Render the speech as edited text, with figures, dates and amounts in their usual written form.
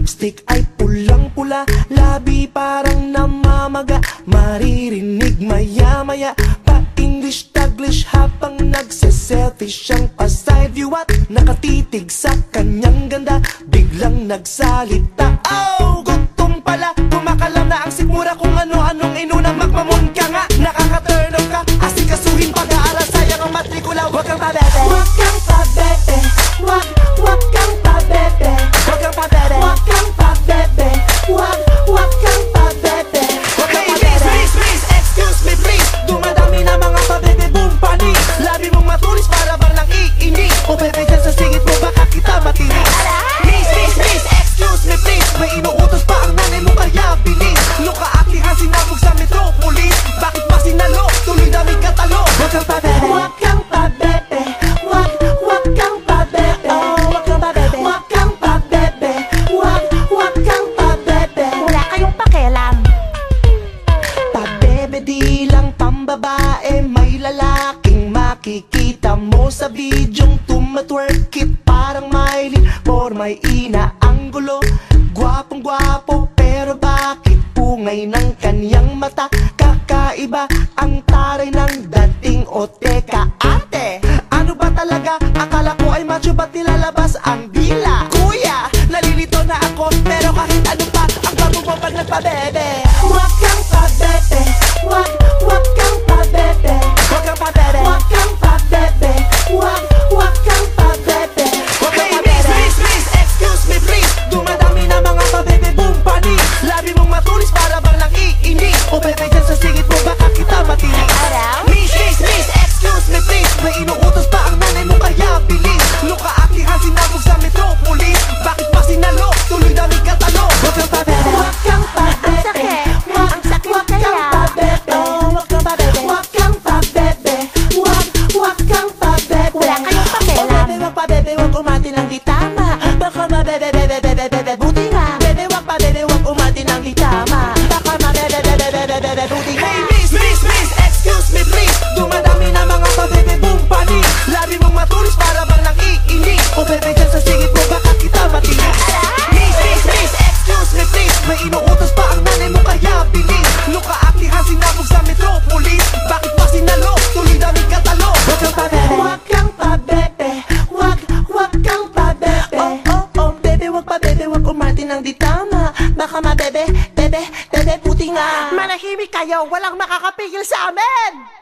lipstick ay pulang-pula, labi parang namamaga. Maririnig maya-maya pa-English, Taglish habang nagse-selfie siyang pa-side view at nakatitig sa kanyang ganda. Biglang nagsalita, oh, gutom pala. Kumakalam na ang sikmura kung ano-anong inuna. Magmamon ka nga, nakaka-turn off ka. Asikasuhin pag-aaral, sayang ang matrikula. Huwag kang pabebe, huwag kang pabebe. Huwag kang pabebe, huwag kang pabebe, huwag kang pabebe, huwag kang pabebe. Hey, please, excuse me please. Dumadami na mga pabebe boom pani. Labi mong matulis para bang nang iinis. O bebe dyan sa singit mo baka kita matinis. Please, excuse me please. May inuutos pa ang nanay mo kaya bilis. Luka-akihan sinabog sa metropolis. Bakit pa sinalo? Tuloy dami katalo. Huwag kang pabebe, huwag kang pabebe. Huwag kang pabebe, huwag kang pabebe. Huwag kang pabebe, huwag kang pabebe. Wala kayong pakialam. Pabebe di lang pambabae, may lalaking makikita mo sa bidyong tumatwerk it parang Miley. Por may inaanggulo, gwapong-gwapo, pero bakit pungay ng kanyang mata? Kakaiba ang taray ng dating. O teka ate, ano ba talaga? Akala ko ay macho, ba't nilalabas ang dila? Kuya, nalilito na ako, pero kahit ano pa, ang bago mo pag nagpabebe. Huwag kang pabebe, huwag kang pabebe. Huwag kang pabebe, huwag kang pabebe. Huwag kang pabebe. Hey, please, excuse me please. Dumadami na mga pabebe boom pani. Labi mong matulis para bang nang iinis. O bebe dyan sa singit mo baka kita matinis. Please, excuse me please. May inuutos pa ang nanay mo kaya bilis. Luka-akihan sinabog sa metropolis. Bakit pa sinalo? Tuloy dami katalo. Huwag kang pabebe, huwag kang pabebe. Ang sakit kaya. Huwag kang pabebe, huwag kang pabebe. Huwag kang pabebe. Wala kayong pakialam. O bebe, wag pabebe, wag umati ng di tama. Baka mabebe, buti nga. Bebe, wag pabebe, wag umati ng di tama. Baka mabebe, buti nga. Hey, please, excuse me please. Dumadami na mga pabebe boom pani. Labi mong matulis para bang nang iinis. O bebe dyan sa singit mo baka kita matinis. Please, excuse me please. May inuutos pa ang nanay mo kaya bilis. Luka-akihan sinabog sa metropolis. Bakit pa sinalo? Tuloy dami katalo. Huwag kang pabebe, huwag kang pabebe. Huwag kang pabebe. Oh, bebe, wag pabebe, wag umati ng di tama. Baka mabebe, bebe, buti nga. Manahimik kayo, walang makakapigil sa amin.